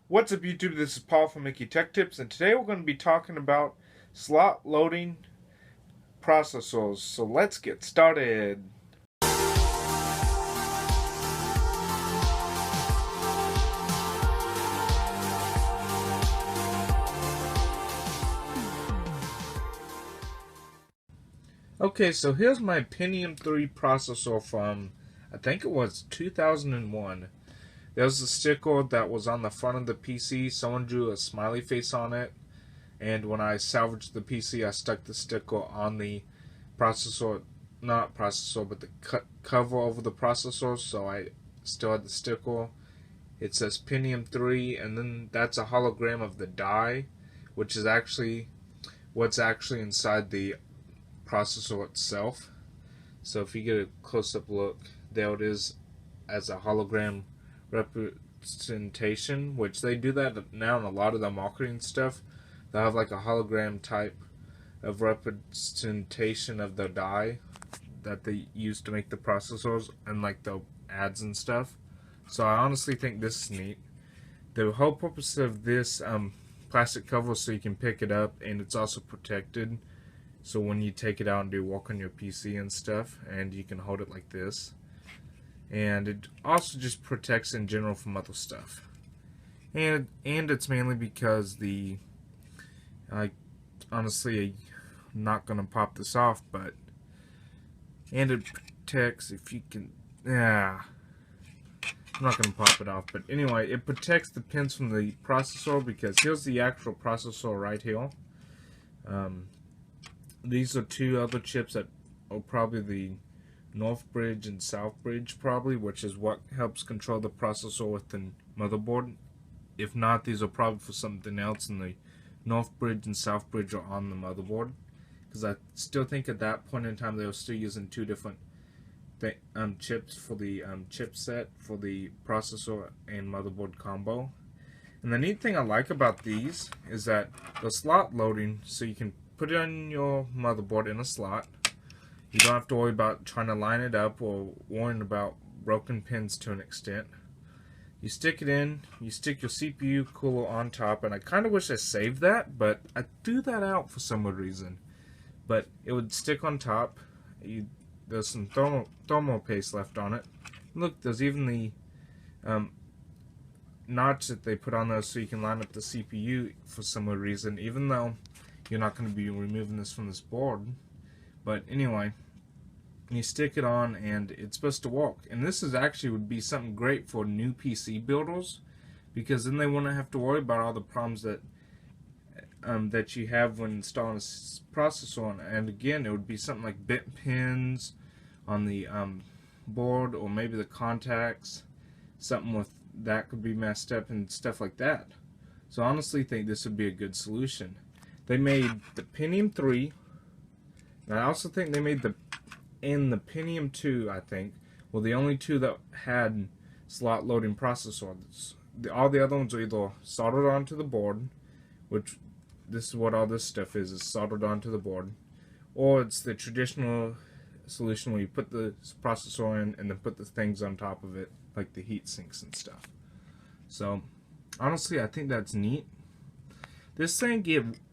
What's up YouTube, this is Paul from Mickey Tech Tips, and today we're going to be talking about slot loading processors. So let's get started. Okay, so here's my Pentium 3 processor from, I think it was 2001. There was a sticker that was on the front of the PC. Someone drew a smiley face on it, and when I salvaged the PC, I stuck the sticker on the processor, not processor, but the cover over the processor, so I still had the sticker. It says Pentium 3, and then that's a hologram of the die, which is actually what's actually inside the processor itself. So if you get a close-up look, there it is as a hologram representation, which they do that now in a lot of the marketing stuff. They'll have like a hologram type of representation of the die that they use to make the processors and like the ads and stuff. So I honestly think this is neat. The whole purpose of this plastic cover is so you can pick it up, and it's also protected. So when you take it out and do work on your PC and stuff, and you can hold it like this. And it also just protects in general from other stuff. And it's mainly because I honestly I'm not gonna pop this off, but and it protects if you can. I'm not going to pop it off, but anyway, it protects the pins from the processor, because here's the actual processor right here. These are two other chips that are probably the North Bridge and South Bridge, probably, which is what helps control the processor with the motherboard. If not, these are probably for something else, and the North Bridge and South Bridge are on the motherboard, because I still think at that point in time they were still using two different chips for the chipset for the processor and motherboard combo. And the neat thing I like about these is that the slot loading, so you can put it on your motherboard in a slot. You don't have to worry about trying to line it up or worrying about broken pins to an extent. You stick it in, you stick your CPU cooler on top, and I kind of wish I saved that, but I threw that out for some weird reason. But it would stick on top. There's some thermal paste left on it. Look, there's even the notch that they put on there so you can line up the CPU for some reason, even though you're not going to be removing this from this board. But anyway, you stick it on and it's supposed to work. And this is actually would be something great for new PC builders, because then they wouldn't have to worry about all the problems that that you have when installing a processor. And again, it would be something like bent pins on the board, or maybe the contacts, something with that could be messed up and stuff like that. So I honestly think this would be a good solution. They made the Pentium 3, and I also think they made the Pentium 2, I think, were the only two that had slot loading processors. All the other ones are either soldered onto the board, which this is what all this stuff is soldered onto the board, or it's the traditional solution where you put the processor in and then put the things on top of it, like the heat sinks and stuff. So honestly, I think that's neat. This thing,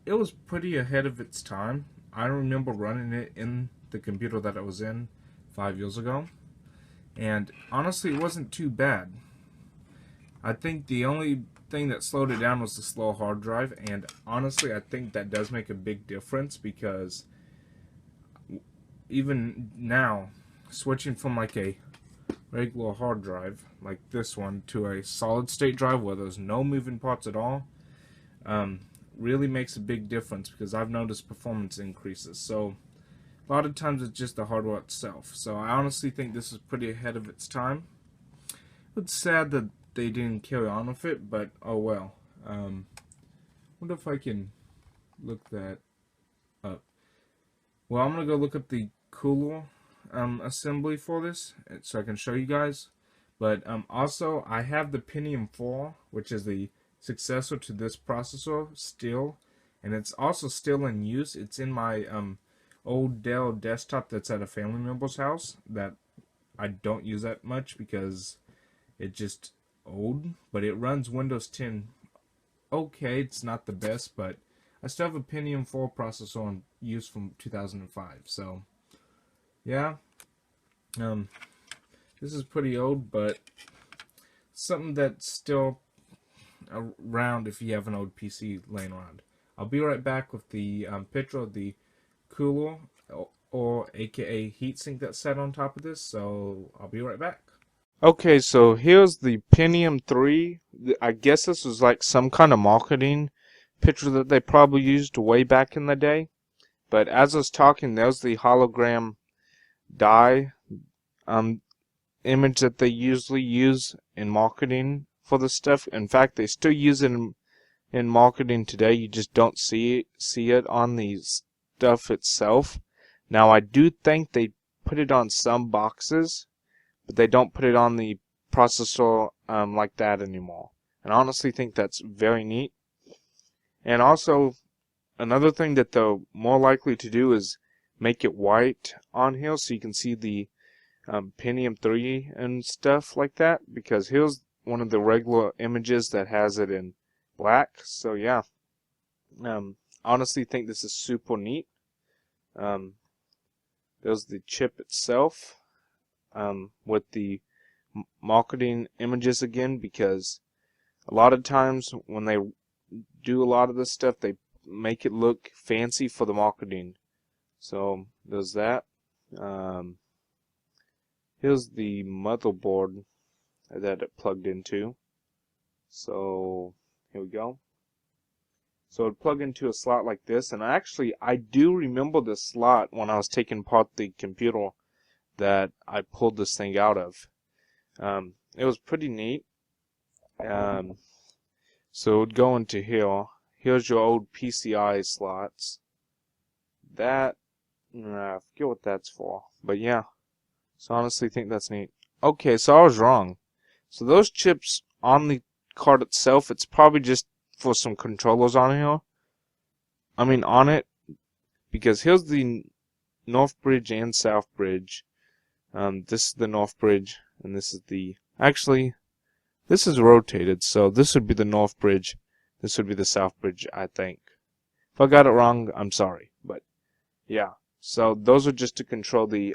it was pretty ahead of its time. I remember running it in the computer that I was in 5 years ago, and honestly, it wasn't too bad. I think the only thing that slowed it down was the slow hard drive, and honestly, I think that does make a big difference, because even now, switching from like a regular hard drive like this one to a solid state drive where there's no moving parts at all, really makes a big difference, because I've noticed performance increases. So a lot of times it's just the hardware itself. So I honestly think this is pretty ahead of its time. It's sad that they didn't carry on with it, but oh well. Wonder if I can look that up. Well, I'm gonna go look up the cooler assembly for this, so I can show you guys. But also, I have the Pentium 4, which is the successor to this processor still, and it's also still in use. It's in my old Dell desktop that's at a family member's house that I don't use that much because it's just old, but it runs Windows 10 okay. It's not the best, but I still have a Pentium 4 processor in use from 2005. So yeah, um, this is pretty old, but something that's still around if you have an old PC laying around. I'll be right back with the picture of the cooler, or aka heatsink that's set on top of this. So I'll be right back. Okay, so here's the Pentium 3. I guess this was like some kind of marketing picture that they probably used way back in the day. But as I was talking, there's the hologram die image that they usually use in marketing for this stuff. In fact, they still use it in marketing today. You just don't see it on the stuff itself. Now, I do think they put it on some boxes, but they don't put it on the processor like that anymore. And I honestly think that's very neat. And also, another thing that they're more likely to do is make it white on here so you can see the Pentium 3 and stuff like that, because here's one of the regular images that has it in black. So yeah, honestly think this is super neat. There's the chip itself with the marketing images again, because a lot of times when they do a lot of this stuff, they make it look fancy for the marketing. So there's that. Here's the motherboard that it plugged into. So here we go. So it plugged into a slot like this, and actually I do remember this slot when I was taking apart the computer that I pulled this thing out of. It was pretty neat. So it would go into here. Here's your old PCI slots. That, I forget what that's for, but yeah. So I honestly think that's neat. Okay, so I was wrong. So those chips on the card itself, it's probably just for some controllers on here. I mean on it, because here's the North Bridge and South Bridge. This is the North Bridge, and this is the, actually, this is rotated, so this would be the North Bridge, this would be the South Bridge, I think. If I got it wrong, I'm sorry, but yeah. So those are just to control the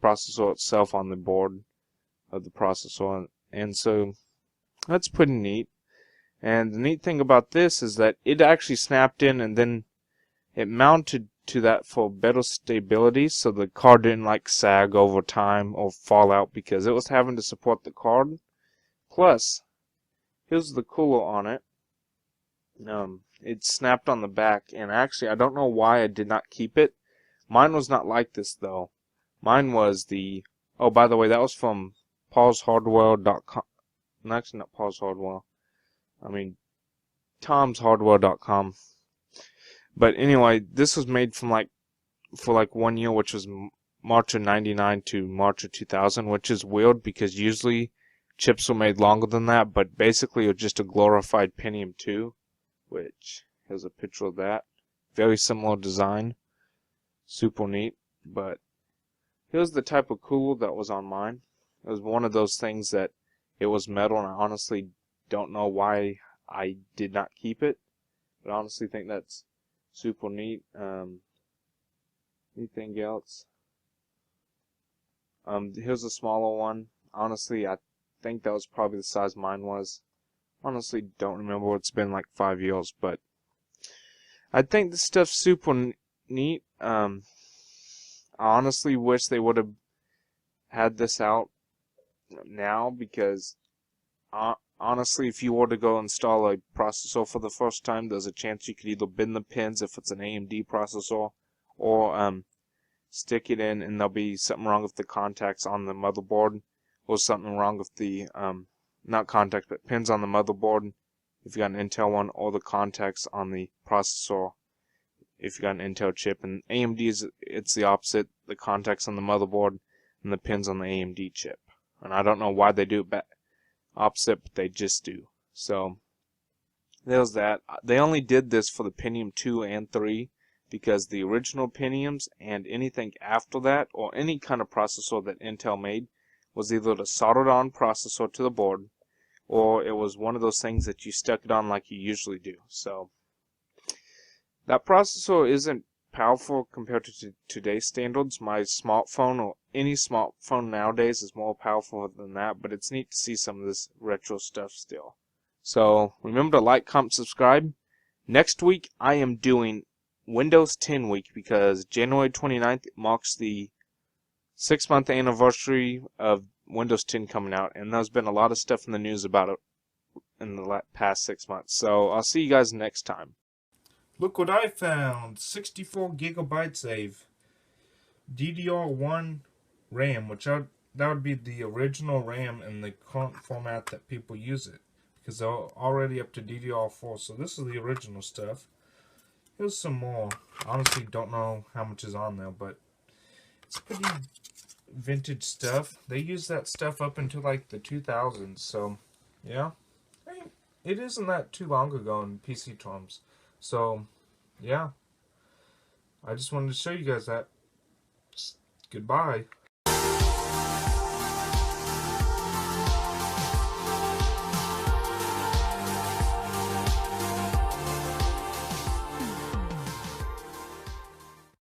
processor itself on the board of the processor, and so that's pretty neat. And the neat thing about this is that it actually snapped in, and then it mounted to that for better stability, so the card didn't like sag over time or fall out because it was having to support the card. Plus, here's the cooler on it. It snapped on the back, and actually I don't know why I did not keep it. Mine was not like this though. Mine was the, oh, by the way, that was from paulshardware.com. Actually, not Paul's Hardware. I mean, tomshardware.com. But anyway, this was made from for 1 year, which was March of '99 to March of 2000, which is weird because usually chips were made longer than that, but basically it was just a glorified Pentium 2, which here's a picture of that. Very similar design. Super neat. But here's the type of cooler that was on mine. It was one of those things that it was metal, and I honestly don't know why I did not keep it. But I honestly think that's super neat. Anything else? Here's a smaller one. Honestly, I think that was probably the size mine was. Honestly, don't remember. It's been like 5 years, but I think this stuff's super neat. I honestly wish they would have had this out now, because honestly, if you were to go install a processor for the first time, there's a chance you could either bin the pins if it's an AMD processor, or stick it in and there'll be something wrong with the contacts on the motherboard, or something wrong with the not contacts but pins on the motherboard if you got an Intel one, or the contacts on the processor if you got an Intel chip. And AMD it's the opposite, the contacts on the motherboard and the pins on the AMD chip. And I don't know why they do it opposite, but they just do. So there's that. They only did this for the Pentium 2 and 3 because the original Pentiums and anything after that, or any kind of processor that Intel made, was either a soldered on processor to the board, or it was one of those things that you stuck it on like you usually do. So that processor isn't powerful compared to today's standards. My smartphone, or any smartphone nowadays, is more powerful than that, but it's neat to see some of this retro stuff still. So remember to like, comment, subscribe. Next week I am doing Windows 10 week, because January 29th marks the 6-month anniversary of Windows 10 coming out, and there's been a lot of stuff in the news about it in the past 6 months. So I'll see you guys next time. Look what I found! 64 gigabyte save. DDR1 RAM, that would be the original RAM in the current format that people use it, because they're already up to DDR4. So this is the original stuff. Here's some more. Honestly, don't know how much is on there, but it's pretty vintage stuff. They used that stuff up until like the 2000s, so yeah. It isn't that too long ago in PC terms. So, yeah. I just wanted to show you guys that. Goodbye.